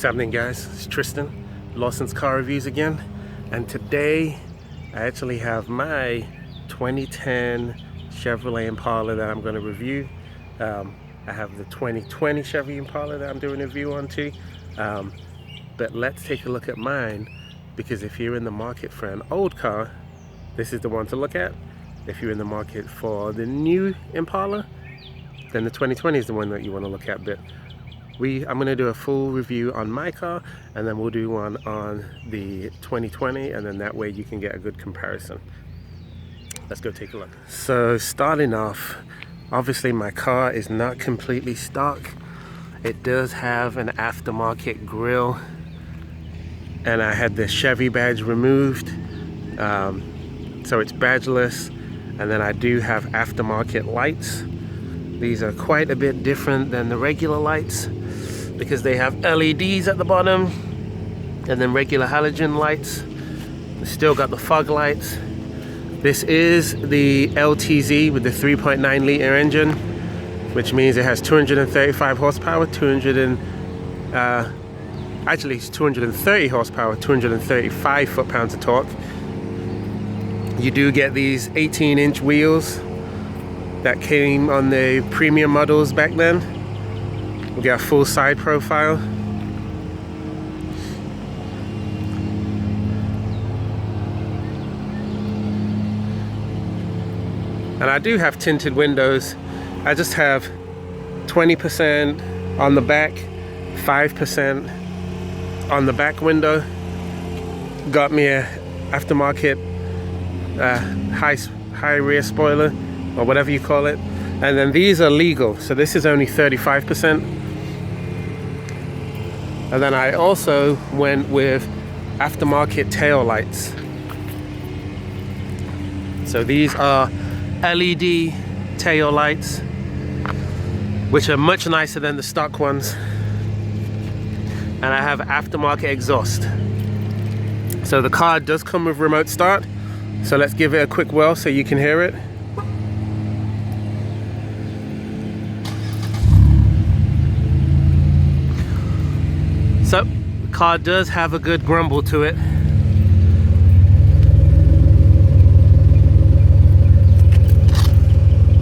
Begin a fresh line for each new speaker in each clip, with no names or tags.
happening, guys? It's Tristan, Lawson's Car Reviews again, and today I actually have my 2010 Chevrolet Impala that I'm going to review. I have the 2020 Chevy Impala that I'm doing a review on too, but let's take a look at mine, because if you're in the market for an old car, this is the one to look at. If you're in the market for the new Impala, then the 2020 is the one that you want to look at. But I'm going to do a full review on my car, and then we'll do one on the 2020, and then that way you can get a good comparison. Let's go take a look. So starting off, obviously my car is not completely stock. It does have an aftermarket grille, and I had the Chevy badge removed, so it's badgeless. And then I do have aftermarket lights. These are quite a bit different than the regular lights, because they have LEDs at the bottom and then regular halogen lights. Still got the fog lights. This is the LTZ with the 3.9 liter engine, which means it has 235 horsepower, actually it's 230 horsepower, 235 foot-pounds of torque. You do get these 18-inch wheels that came on the premium models back then. We got a full side profile. And I do have tinted windows. I just have 20% on the back, 5% on the back window. Got me a aftermarket high rear spoiler, or whatever you call it. And then these are legal, so this is only 35%. And then I also went with aftermarket tail lights. So these are LED tail lights, which are much nicer than the stock ones. And I have aftermarket exhaust. So the car does come with remote start. So let's give it a quick whirl so you can hear it. So the car does have a good grumble to it.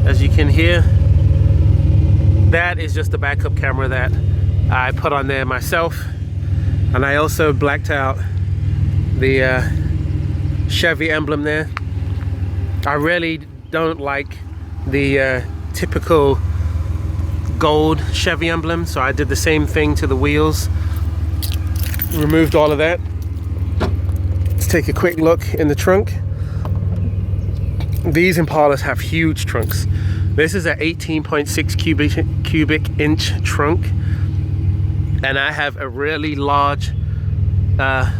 As you can hear, that is just a backup camera that I put on there myself. And I also blacked out the Chevy emblem there. I really don't like the typical gold Chevy emblem, so I did the same thing to the wheels. Removed all of that. Let's take a quick look in the trunk. These Impalas have huge trunks. This is an 18.6 cubic inch trunk, and I have a really large trunk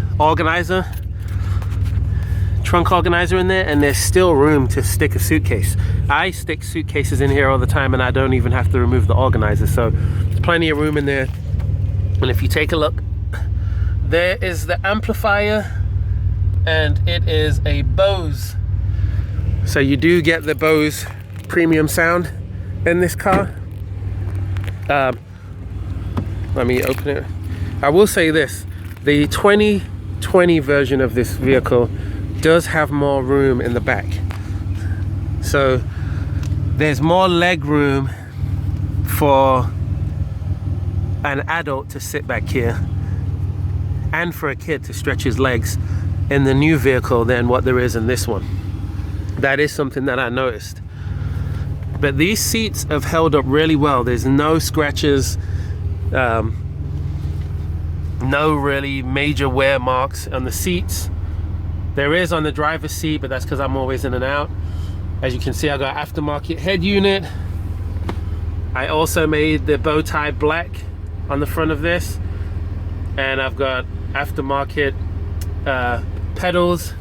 organizer in there, and there's still room to stick a suitcase. I stick suitcases in here all the time, and I don't even have to remove the organizer, so there's plenty of room in there. And if you take a look, there is the amplifier, and it is a Bose. So you do get the Bose premium sound in this car. Let me open it. I will say this, the 2020 version of this vehicle does have more room in the back. So there's more leg room for an adult to sit back here, and for a kid to stretch his legs in the new vehicle than what there is in this one. That is something that I noticed. But these seats have held up really well. There's no scratches, no really major wear marks on the seats. There is on the driver's seat, but that's because I'm always in and out. As you can see, I got aftermarket head unit. I also made the bow tie black on the front of this, and I've got aftermarket pedals,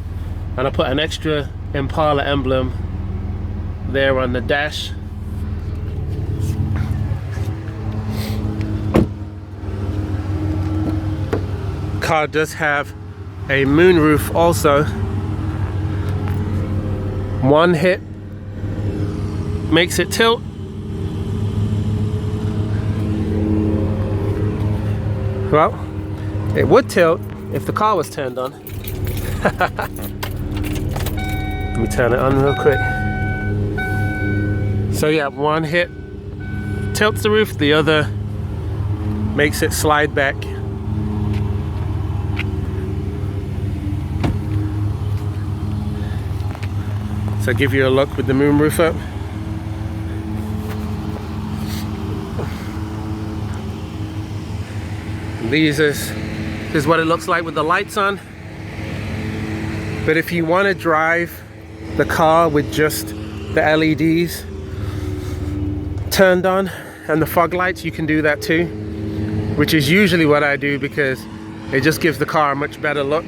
and I put an extra Impala emblem there on the dash. Car does have a moonroof also. One hit makes it tilt. Well, It would tilt if the car was turned on. Let me turn it on real quick. So yeah, one hit tilts the roof, the other makes it slide back. So give you a look with the moonroof up. This is what it looks like with the lights on. But if you want to drive the car with just the LEDs turned on and the fog lights, you can do that too, which is usually what I do because it just gives the car a much better look.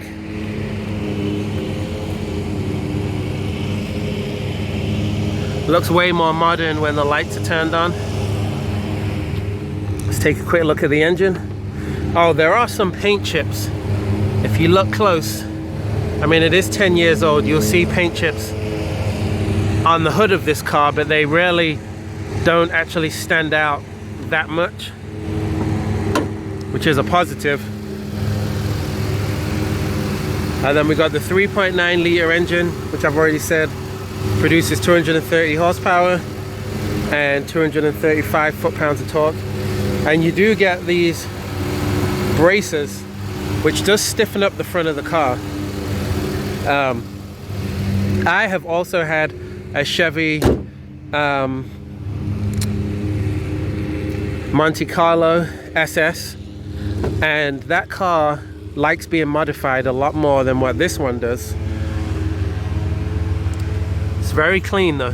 Looks way more modern when the lights are turned on. Let's take a quick look at the engine. Oh, there are some paint chips. If you look close, I mean, it is 10 years old. You'll see paint chips on the hood of this car, but they really don't actually stand out that much, which is a positive. And then we got the 3.9 liter engine, which I've already said produces 230 horsepower and 235 foot-pounds of torque. And you do get these braces, which does stiffen up the front of the car. I have also had a Chevy Monte Carlo SS, and that car likes being modified a lot more than what this one does. It's very clean though.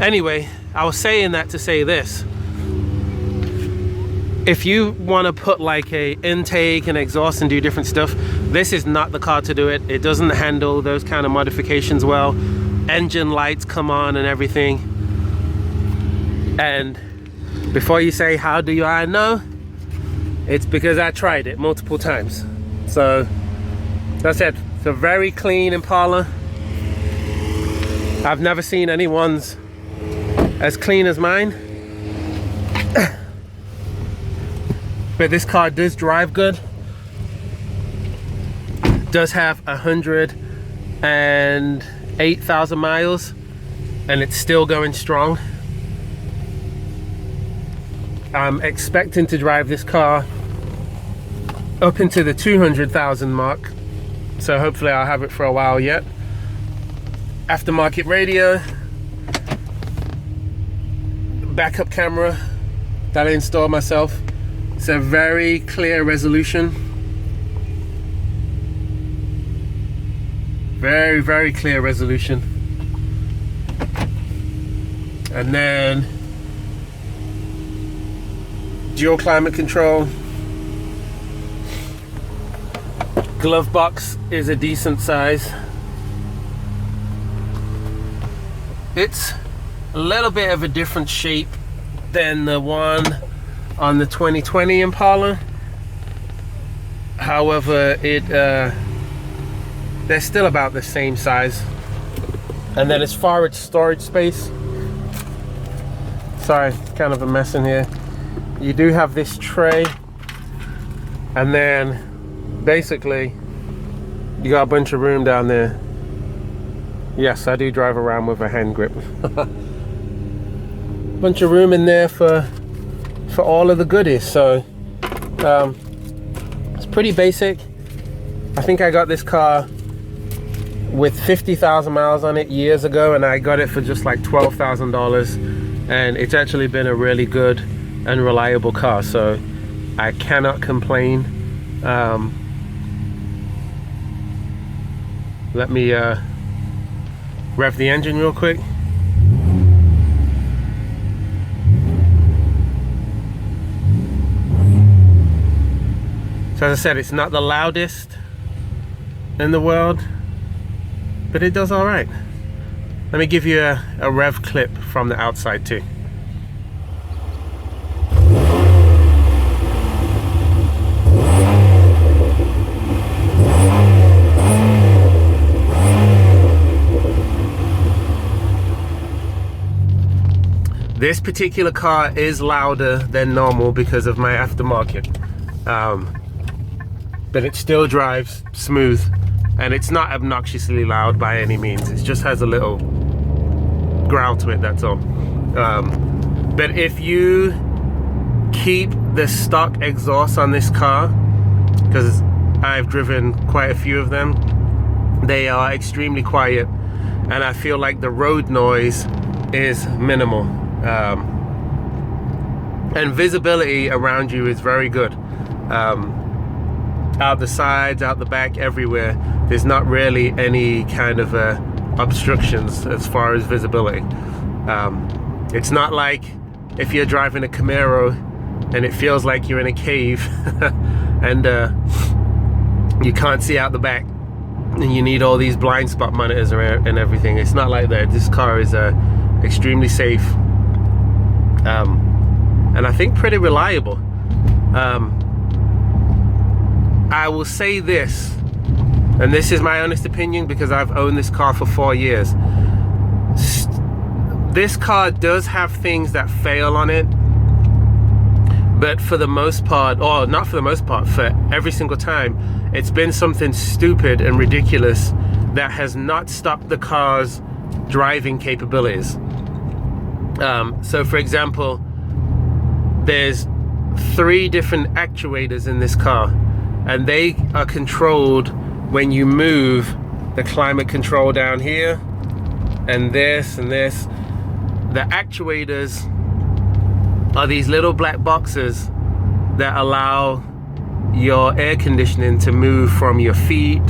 Anyway, I was saying that to say this. If you want to put like a intake and exhaust and do different stuff, this is not the car to do it. It doesn't handle those kind of modifications well. Engine lights come on and everything. And before you say, how do I know? It's because I tried it multiple times. So that's it. It's a very clean Impala. I've never seen anyone's as clean as mine. But this car does drive good. Does have 108,000 miles and it's still going strong. I'm expecting to drive this car up into the 200,000 mark, so hopefully I'll have it for a while yet. Aftermarket radio, backup camera that I installed myself. It's a very clear resolution. Very, very clear resolution. And then dual climate control. Glove box is a decent size. It's a little bit of a different shape than the one on the 2020 Impala. However, they're still about the same size. And then as far as storage space, sorry, it's kind of a mess in here. You do have this tray, and then basically you got a bunch of room down there. Yes, I do drive around with a hand grip. Bunch of room in there for all of the goodies. So it's pretty basic. I think I got this car with 50,000 miles on it years ago, and I got it for just like $12,000, and it's actually been a really good and reliable car, so I cannot complain. Let me rev the engine real quick. So as I said, it's not the loudest in the world, but it does all right. Let me give you a rev clip from the outside too. This particular car is louder than normal because of my aftermarket. but it still drives smooth, and it's not obnoxiously loud by any means. It just has a little growl to it, that's all. But if you keep the stock exhaust on this car, because I've driven quite a few of them, they are extremely quiet, and I feel like the road noise is minimal, and visibility around you is very good. Out the sides, out the back, everywhere, there's not really any kind of obstructions as far as visibility. It's not like if you're driving a Camaro and it feels like you're in a cave and you can't see out the back and you need all these blind spot monitors and everything. It's not like that. This car is extremely safe, and I think pretty reliable. I will say this, and this is my honest opinion because I've owned this car for 4 years. This car does have things that fail on it, but for the most part, or not for the most part, for every single time, it's been something stupid and ridiculous that has not stopped the car's driving capabilities. So for example, there's 3 different actuators in this car, and they are controlled when you move the climate control down here, and this and this. The actuators are these little black boxes that allow your air conditioning to move from your feet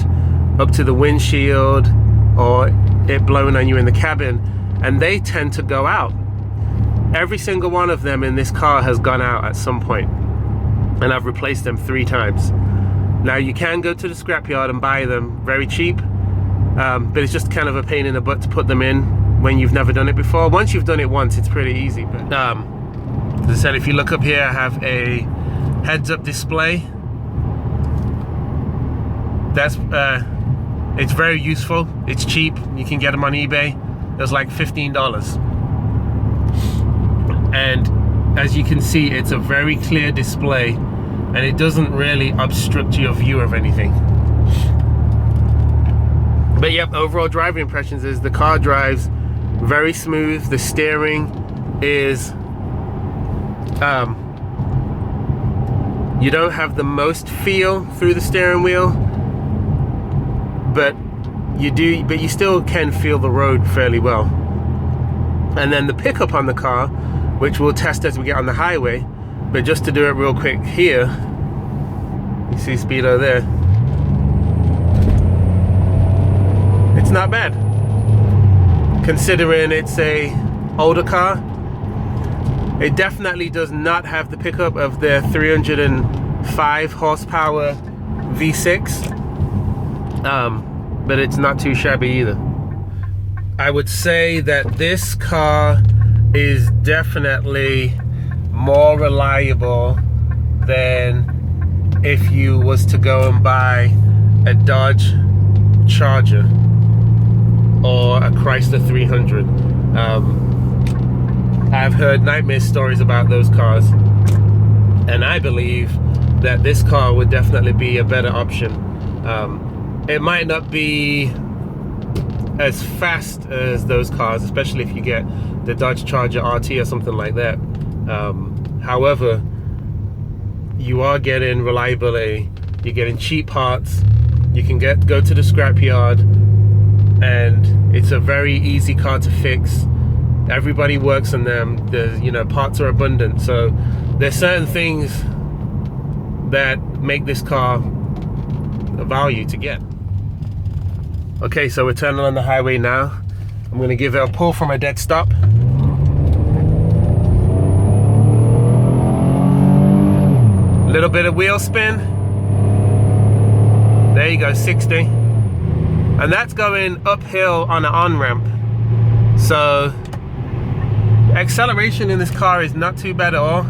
up to the windshield, or it blowing on you in the cabin, and they tend to go out. Every single one of them in this car has gone out at some point, and I've replaced them 3 times. Now you can go to the scrapyard and buy them very cheap, but it's just kind of a pain in the butt to put them in when you've never done it before. Once you've done it once, it's pretty easy. But as I said, if you look up here, I have a heads-up display. That's it's very useful. It's cheap. You can get them on eBay. It was like $15. And as you can see, it's a very clear display, and it doesn't really obstruct your view of anything. But yep, overall driving impressions is the car drives very smooth. The steering is you don't have the most feel through the steering wheel, but you still can feel the road fairly well. And then the pickup on the car, which we'll test as we get on the highway, but just to do it real quick here, you see speedo there, it's not bad considering it's a older car. It definitely does not have the pickup of the 305 horsepower V6, but it's not too shabby either. I would say that this car is definitely more reliable than if you was to go and buy a Dodge Charger or a Chrysler 300. I've heard nightmare stories about those cars, and I believe that this car would definitely be a better option. It might not be as fast as those cars, especially if you get the Dodge Charger RT or something like that. However, you are getting reliability, you're getting cheap parts, you can go to the scrapyard, and it's a very easy car to fix. Everybody works on them. Parts are abundant, so there's certain things that make this car a value to get. Okay, so we're turning on the highway now. I'm gonna give it a pull from a dead stop. Little bit of wheel spin. There you go, 60. And that's going uphill on an on-ramp. So acceleration in this car is not too bad at all.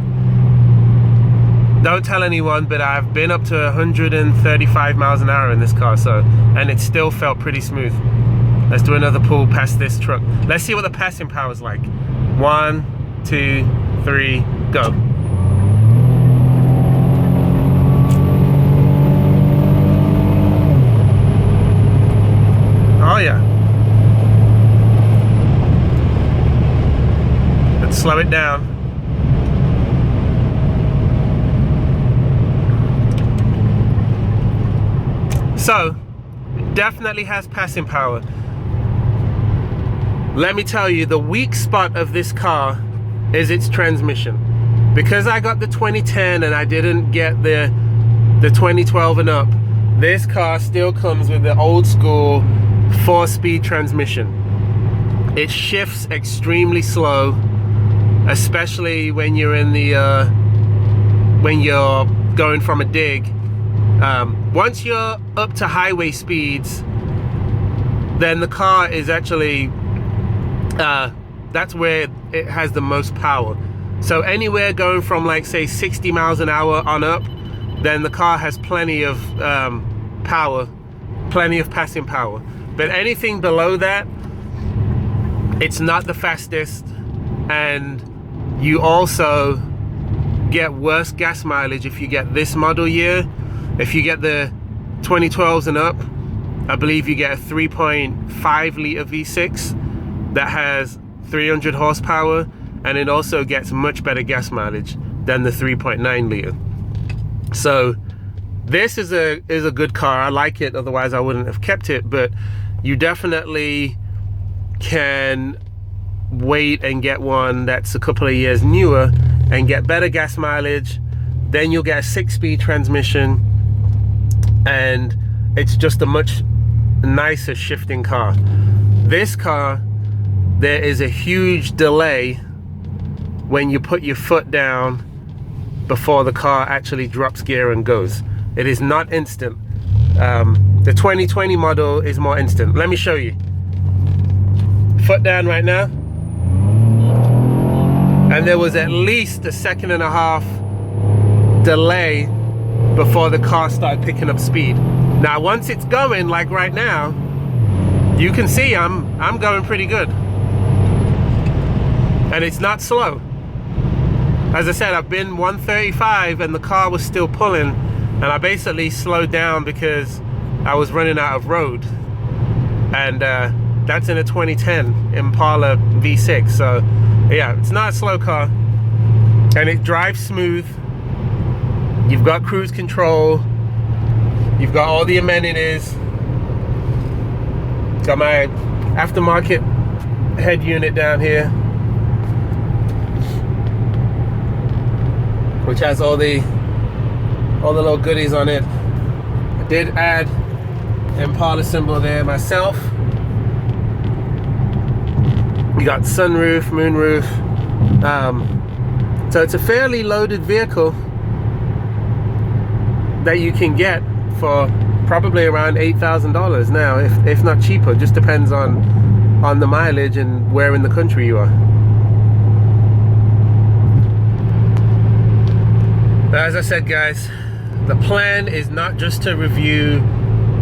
Don't tell anyone, but I've been up to 135 miles an hour in this car, and it still felt pretty smooth. Let's do another pull past this truck. Let's see what the passing power is like. 1, 2, 3, go. slow it down. So, it definitely has passing power. Let me tell you, the weak spot of this car is its transmission. Because I got the 2010 and I didn't get the 2012 and up, this car still comes with the old school 4-speed transmission. It shifts extremely slow, especially when you're in the when you're going from a dig. Once you're up to highway speeds, then the car is actually that's where it has the most power. So anywhere going from, like, say 60 miles an hour on up, then the car has plenty of power, plenty of passing power. But anything below that, it's not the fastest, and you also get worse gas mileage if you get this model year. If you get the 2012s and up, I believe you get a 3.5 liter V6 that has 300 horsepower, and it also gets much better gas mileage than the 3.9 liter. So this is a good car. I like it, otherwise I wouldn't have kept it. But you definitely can wait and get one that's a couple of years newer and get better gas mileage. Then you'll get a 6-speed transmission, and it's just a much nicer shifting car. This car, there is a huge delay when you put your foot down before the car actually drops gear and goes. It is not instant. The 2020 model is more instant. Let me show you. Foot down right now, and there was at least a 1.5 seconds delay before the car started picking up speed. Now once it's going, like right now, you can see I'm going pretty good, and it's not slow. As I said, I've been 135 and the car was still pulling, and I basically slowed down because I was running out of road. And that's in a 2010 Impala V6. So yeah, it's not a slow car, and it drives smooth. You've got cruise control, you've got all the amenities, got my aftermarket head unit down here, which has all the little goodies on it. I did add Impala symbol there myself. You got sunroof, moonroof. So it's a fairly loaded vehicle that you can get for probably around $8,000 now, if not cheaper. Just depends on the mileage and where in the country you are. As I said, guys, the plan is not just to review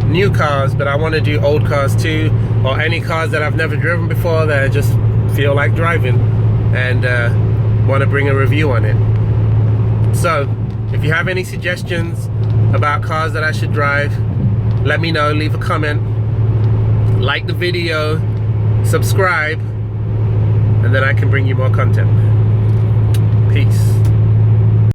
new cars, but I want to do old cars too, or any cars that I've never driven before that I just feel like driving, and want to bring a review on it. So if you have any suggestions about cars that I should drive, let me know. Leave a comment, like the video, subscribe, and then I can bring you more content. Peace.